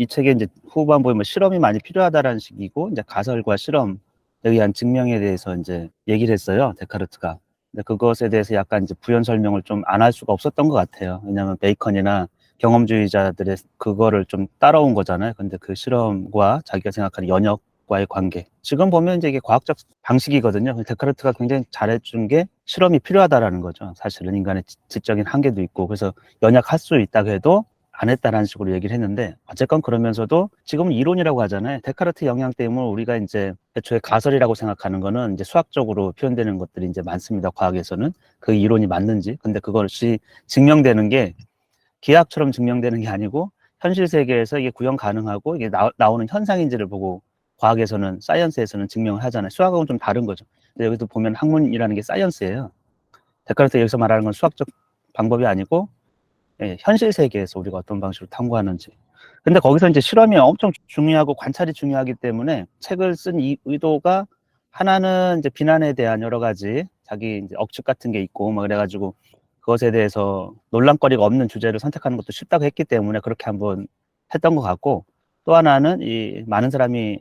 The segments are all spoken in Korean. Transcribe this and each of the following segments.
이 책의 이제 후반부에 뭐 실험이 많이 필요하다라는 식이고 이제 가설과 실험에 의한 증명에 대해서 이제 얘기를 했어요, 데카르트가. 근데 그것에 대해서 약간 이제 부연 설명을 좀 안 할 수가 없었던 것 같아요. 왜냐하면 베이컨이나 경험주의자들의 그거를 좀 따라온 거잖아요. 근데 그 실험과 자기가 생각하는 연역과의 관계. 지금 보면 이제 이게 과학적 방식이거든요. 데카르트가 굉장히 잘해준 게 실험이 필요하다라는 거죠. 사실은 인간의 지적인 한계도 있고, 그래서 연약할 수 있다고 해도 안 했다라는 식으로 얘기를 했는데, 어쨌건 그러면서도 지금은 이론이라고 하잖아요. 데카르트 영향 때문에 우리가 이제 애초에 가설이라고 생각하는 거는 이제 수학적으로 표현되는 것들이 이제 많습니다. 과학에서는 그 이론이 맞는지. 근데 그것이 증명되는 게 기하학처럼 증명되는 게 아니고 현실 세계에서 이게 구현 가능하고 이게 나오는 현상인지를 보고 과학에서는, 사이언스에서는 증명을 하잖아요. 수학하고는 좀 다른 거죠. 근데 여기도 보면 학문이라는 게 사이언스예요. 데카르트 여기서 말하는 건 수학적 방법이 아니고, 예, 현실 세계에서 우리가 어떤 방식으로 탐구하는지. 근데 거기서 이제 실험이 엄청 중요하고 관찰이 중요하기 때문에 책을 쓴 이 의도가, 하나는 이제 비난에 대한 여러 가지 자기 이제 억측 같은 게 있고 막 그래가지고 그것에 대해서 논란거리가 없는 주제를 선택하는 것도 쉽다고 했기 때문에 그렇게 한번 했던 것 같고, 또 하나는 이 많은 사람이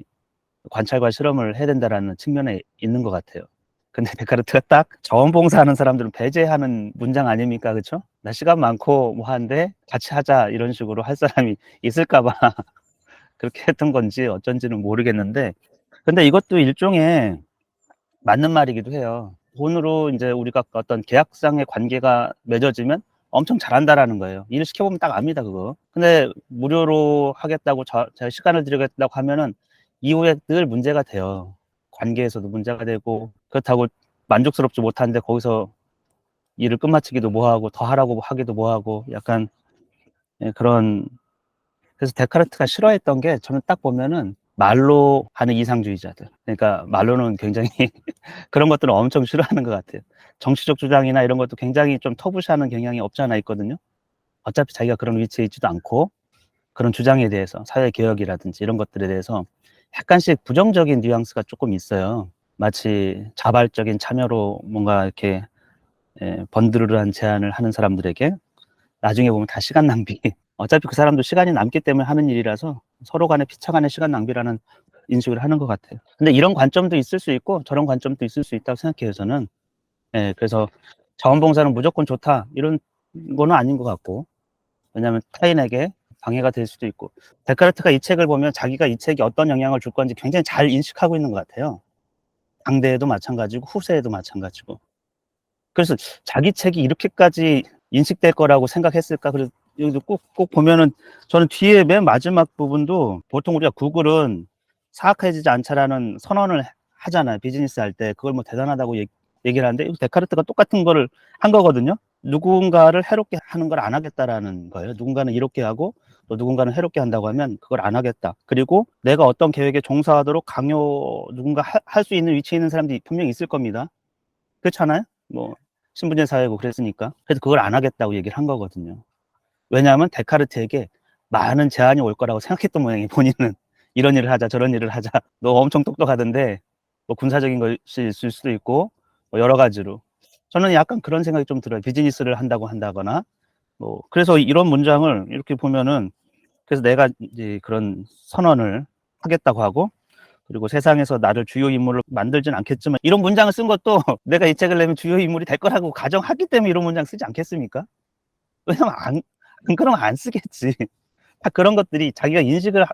관찰과 실험을 해야 된다라는 측면에 있는 것 같아요. 근데 데카르트가 딱 자원봉사하는 사람들은 배제하는 문장 아닙니까? 그쵸? 나 시간 많고 뭐 하는데 같이 하자 이런 식으로 할 사람이 있을까 봐 그렇게 했던 건지 어쩐지는 모르겠는데, 근데 이것도 일종의 맞는 말이기도 해요. 돈으로 이제 우리가 어떤 계약상의 관계가 맺어지면 엄청 잘한다라는 거예요. 일을 시켜보면 딱 압니다, 그거. 근데 무료로 하겠다고 제가 시간을 들이겠다고 하면은 이후에 늘 문제가 돼요. 관계에서도 문제가 되고, 그렇다고 만족스럽지 못한데 거기서 일을 끝마치기도 뭐하고 더 하라고 하기도 뭐하고 약간, 예, 그런. 그래서 데카르트가 싫어했던 게 저는 딱 보면은 말로 하는 이상주의자들. 그러니까 말로는 굉장히 그런 것들은 엄청 싫어하는 것 같아요. 정치적 주장이나 이런 것도 굉장히 좀 터부시하는 경향이 없지 않아 있거든요. 어차피 자기가 그런 위치에 있지도 않고 그런 주장에 대해서 사회개혁이라든지 이런 것들에 대해서 약간씩 부정적인 뉘앙스가 조금 있어요. 마치 자발적인 참여로 뭔가 이렇게, 예, 번드르르한 제안을 하는 사람들에게 나중에 보면 다 시간 낭비. 어차피 그 사람도 시간이 남기 때문에 하는 일이라서 서로 간에 피차간의 시간 낭비라는 인식을 하는 것 같아요. 근데 이런 관점도 있을 수 있고 저런 관점도 있을 수 있다고 생각해요, 저는. 예, 그래서 자원봉사는 무조건 좋다 이런 거는 아닌 것 같고, 왜냐하면 타인에게 방해가 될 수도 있고, 데카르트가 이 책을 보면 자기가 이 책이 어떤 영향을 줄 건지 굉장히 잘 인식하고 있는 것 같아요. 당대에도 마찬가지고 후세에도 마찬가지고. 그래서 자기 책이 이렇게까지 인식될 거라고 생각했을까? 그래서 여기도 꼭 보면은 저는 뒤에 맨 마지막 부분도, 보통 우리가 구글은 사악해지지 않자라는 선언을 하잖아요. 비즈니스 할 때. 그걸 뭐 대단하다고 얘기를 하는데, 데카르트가 똑같은 거를 한 거거든요. 누군가를 해롭게 하는 걸 안 하겠다라는 거예요. 누군가는 이롭게 하고 또 누군가는 해롭게 한다고 하면 그걸 안 하겠다. 그리고 내가 어떤 계획에 종사하도록 강요, 누군가 할 수 있는 위치에 있는 사람들이 분명히 있을 겁니다. 그렇잖아요? 뭐 신분제 사회고 그랬으니까. 그래서 그걸 안 하겠다고 얘기를 한 거거든요. 왜냐하면 데카르트에게 많은 제안이 올 거라고 생각했던 모양이에요. 본인은 이런 일을 하자 저런 일을 하자, 너 엄청 똑똑하던데 뭐 군사적인 것이 있을 수도 있고 뭐 여러 가지로. 저는 약간 그런 생각이 좀 들어요. 비즈니스를 한다거나 뭐. 그래서 이런 문장을 이렇게 보면은, 그래서 내가 이제 그런 선언을 하겠다고 하고, 그리고 세상에서 나를 주요 인물로 만들진 않겠지만, 이런 문장을 쓴 것도 내가 이 책을 내면 주요 인물이 될 거라고 가정하기 때문에 이런 문장 쓰지 않겠습니까? 왜냐면 안 그러면 안 쓰겠지. 다 그런 것들이 자기가 인식을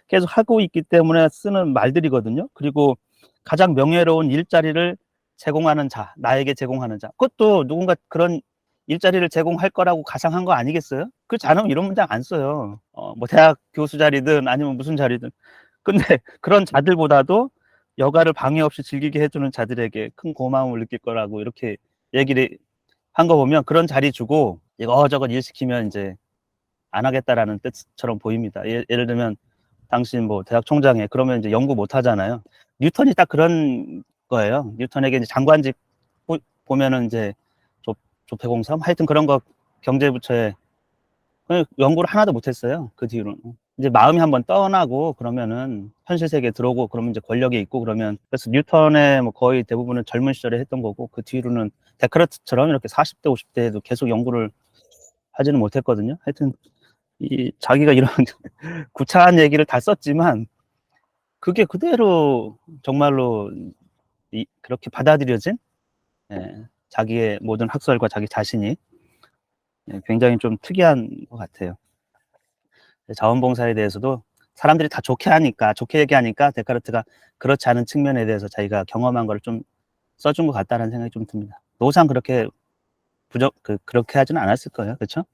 계속 하고 있기 때문에 쓰는 말들이거든요. 그리고 가장 명예로운 일자리를 제공하는 자, 나에게 제공하는 자. 그것도 누군가 그런 일자리를 제공할 거라고 가상한 거 아니겠어요? 그렇지 않으면 이런 문장 안 써요. 뭐 대학 교수 자리든 아니면 무슨 자리든. 근데 그런 자들보다도 여가를 방해 없이 즐기게 해주는 자들에게 큰 고마움을 느낄 거라고 이렇게 얘기를 한 거 보면, 그런 자리 주고 이거저거 일 시키면 이제 안 하겠다라는 뜻처럼 보입니다. 예를 들면 당신 뭐 대학 총장에 그러면 이제 연구 못 하잖아요. 뉴턴이 딱 그런 거예요. 뉴턴에게 이제 장관직 보면은 이제 조폐공사 하여튼 그런 거 경제부처에 연구를 하나도 못 했어요. 그 뒤로는. 이제 마음이 한번 떠나고 그러면은 현실 세계에 들어오고 그러면 이제 권력이 있고 그러면, 그래서 뉴턴의 뭐 거의 대부분은 젊은 시절에 했던 거고, 그 뒤로는 데카르트처럼 이렇게 40대 50대에도 계속 연구를 하지는 못했거든요. 하여튼 자기가 이런 구차한 얘기를 다 썼지만 그게 그대로 정말로 그렇게 받아들여진, 예, 자기의 모든 학설과 자기 자신이, 예, 굉장히 좀 특이한 것 같아요. 자원봉사에 대해서도 사람들이 다 좋게 얘기하니까 데카르트가 그렇지 않은 측면에 대해서 자기가 경험한 걸 좀 써준 것 같다는 생각이 좀 듭니다. 노상 그렇게 그렇게 하지는 않았을 거예요. 그렇죠?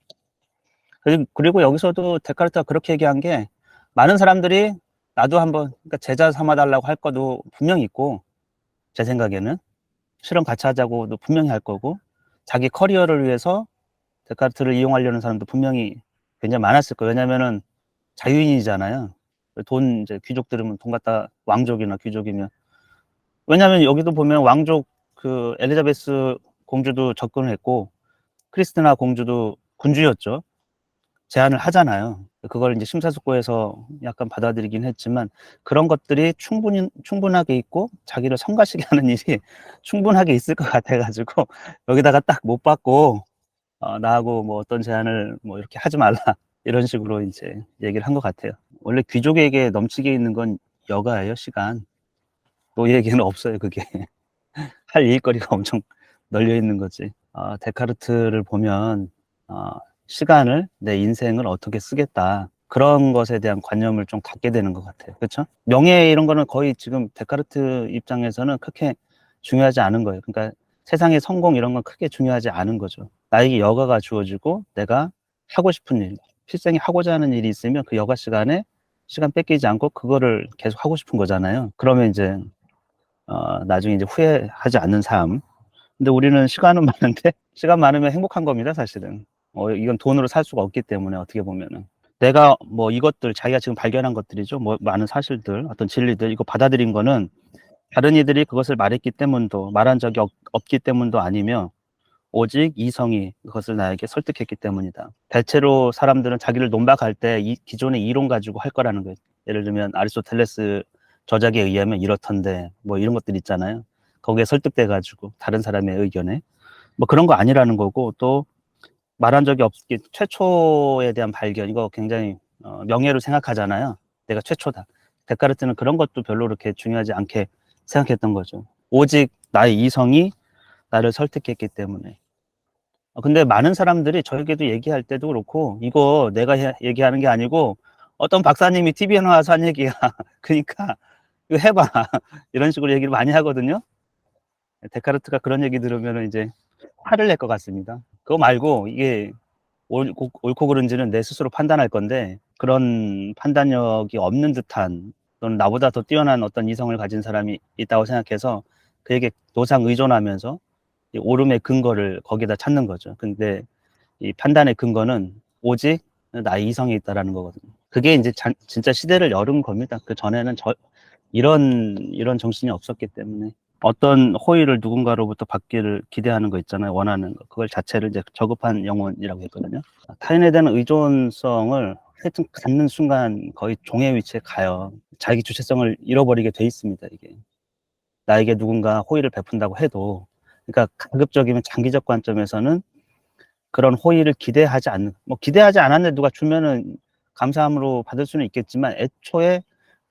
그리고 여기서도 데카르트가 그렇게 얘기한 게, 많은 사람들이 나도 한번, 그러니까 제자 삼아 달라고 할 거도 분명히 있고, 제 생각에는 실험 같이 하자고도 분명히 할 거고, 자기 커리어를 위해서 데카르트를 이용하려는 사람도 분명히 굉장히 많았을 거예요. 왜냐면은 자유인이잖아요. 이제 귀족 들으면 돈 갖다, 왕족이나 귀족이면. 왜냐면 여기도 보면 왕족, 엘리자베스 공주도 접근을 했고, 크리스티나 공주도 군주였죠. 제안을 하잖아요. 그걸 이제 심사숙고해서 약간 받아들이긴 했지만, 그런 것들이 충분하게 있고 자기를 성가시게 하는 일이 충분하게 있을 것 같아가지고 여기다가 딱 못 받고, 나하고 뭐 어떤 제안을 뭐 이렇게 하지 말라 이런 식으로 이제 얘기를 한 것 같아요. 원래 귀족에게 넘치게 있는 건 여가예요, 시간. 노예에게는 없어요, 그게. 할 일거리가 엄청 널려 있는 거지. 데카르트를 보면, 어, 시간을, 내 인생을 어떻게 쓰겠다, 그런 것에 대한 관념을 좀 갖게 되는 것 같아요. 그렇죠? 명예 이런 거는 거의 지금 데카르트 입장에서는 크게 중요하지 않은 거예요. 그러니까 세상의 성공 이런 건 크게 중요하지 않은 거죠. 나에게 여가가 주어지고 내가 하고 싶은 일, 필생이 하고자 하는 일이 있으면 그 여가 시간에 시간 뺏기지 않고 그거를 계속 하고 싶은 거잖아요. 그러면 이제 나중에 이제 후회하지 않는 삶. 근데 우리는 시간은 많은데, 시간 많으면 행복한 겁니다, 사실은. 이건 돈으로 살 수가 없기 때문에, 어떻게 보면은. 내가 뭐 이것들, 자기가 지금 발견한 것들이죠. 뭐 많은 사실들, 어떤 진리들, 이거 받아들인 거는 다른 이들이 그것을 말했기 때문도, 말한 적이 없기 때문도 아니며, 오직 이성이 그것을 나에게 설득했기 때문이다. 대체로 사람들은 자기를 논박할 때 이 기존의 이론 가지고 할 거라는 거예요. 예를 들면 아리스토텔레스 저작에 의하면 이렇던데, 뭐 이런 것들 있잖아요. 거기에 설득돼 가지고 다른 사람의 의견에 뭐 그런 거 아니라는 거고, 또 말한 적이 없기, 최초에 대한 발견, 이거 굉장히 명예로 생각하잖아요. 내가 최초다. 데카르트는 그런 것도 별로 그렇게 중요하지 않게 생각했던 거죠. 오직 나의 이성이 나를 설득했기 때문에. 근데 많은 사람들이 저에게도 얘기할 때도 그렇고, 이거 내가 얘기하는 게 아니고 어떤 박사님이 TV에 나와서 한 얘기야. 그러니까 이거 해봐. 이런 식으로 얘기를 많이 하거든요. 데카르트가 그런 얘기 들으면 이제 화를 낼 것 같습니다. 그거 말고, 이게 옳고 그른지는 내 스스로 판단할 건데, 그런 판단력이 없는 듯한, 또는 나보다 더 뛰어난 어떤 이성을 가진 사람이 있다고 생각해서 그에게 노상 의존하면서 이 옳음의 근거를 거기다 찾는 거죠. 근데 이 판단의 근거는 오직 나의 이성에 있다라는 거거든요. 그게 이제 진짜 시대를 열은 겁니다. 그 전에는 이런 정신이 없었기 때문에. 어떤 호의를 누군가로부터 받기를 기대하는 거 있잖아요. 원하는 거. 그걸 자체를 이제 저급한 영혼이라고 했거든요. 타인에 대한 의존성을 하여튼 갖는 순간 거의 종의 위치에 가요. 자기 주체성을 잃어버리게 돼 있습니다, 이게. 나에게 누군가 호의를 베푼다고 해도, 그러니까 가급적이면 장기적 관점에서는 그런 호의를 기대하지 않는, 뭐 기대하지 않았는데 누가 주면은 감사함으로 받을 수는 있겠지만, 애초에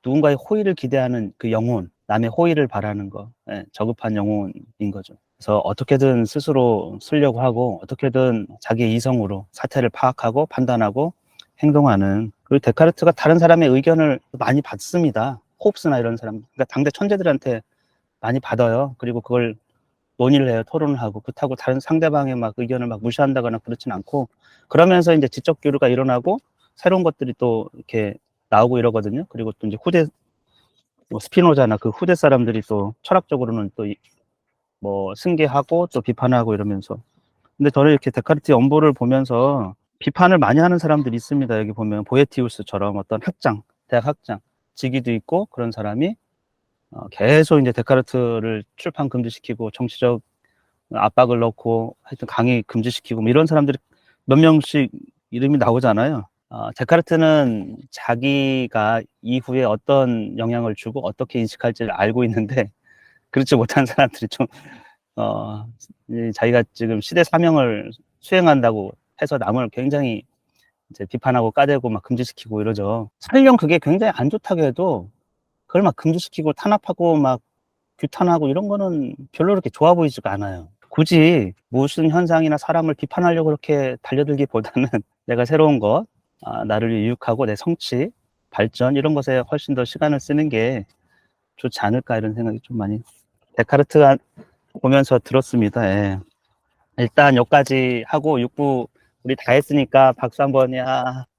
누군가의 호의를 기대하는 그 영혼, 남의 호의를 바라는 거, 예, 저급한 영혼인 거죠. 그래서 어떻게든 스스로 쓰려고 하고, 어떻게든 자기의 이성으로 사태를 파악하고 판단하고 행동하는. 그리고 데카르트가 다른 사람의 의견을 많이 받습니다. 호흡스나 이런 사람, 그러니까 당대 천재들한테 많이 받아요. 그리고 그걸 논의를 해요. 토론을 하고. 그렇다고 다른 상대방의 막 의견을 막 무시한다거나 그렇진 않고, 그러면서 이제 지적 교류가 일어나고 새로운 것들이 또 이렇게 나오고 이러거든요. 그리고 또 이제 뭐 스피노자나 그 후대 사람들이 또 철학적으로는 또 뭐 승계하고 또 비판하고 이러면서. 근데 저는 이렇게 데카르트 연보를 보면서 비판을 많이 하는 사람들이 있습니다. 여기 보면 보에티우스처럼 어떤 대학 학장, 직위도 있고 그런 사람이 계속 이제 데카르트를 출판 금지시키고 정치적 압박을 넣고 하여튼 강의 금지시키고 뭐 이런 사람들이 몇 명씩 이름이 나오잖아요. 데카르트는 자기가 이후에 어떤 영향을 주고 어떻게 인식할지를 알고 있는데, 그렇지 못한 사람들이 좀, 자기가 지금 시대 사명을 수행한다고 해서 남을 굉장히 이제 비판하고 까대고 막 금지시키고 이러죠. 설령 그게 굉장히 안 좋다고 해도 그걸 막 금지시키고 탄압하고 막 규탄하고 이런 거는 별로 그렇게 좋아 보이지가 않아요. 굳이 무슨 현상이나 사람을 비판하려고 그렇게 달려들기보다는 내가 새로운 것, 나를 위해 유익하고 내 성취, 발전 이런 것에 훨씬 더 시간을 쓰는 게 좋지 않을까 이런 생각이 좀 많이 데카르트가 보면서 들었습니다. 예. 일단 여기까지 하고 6부 우리 다 했으니까 박수 한번. 야.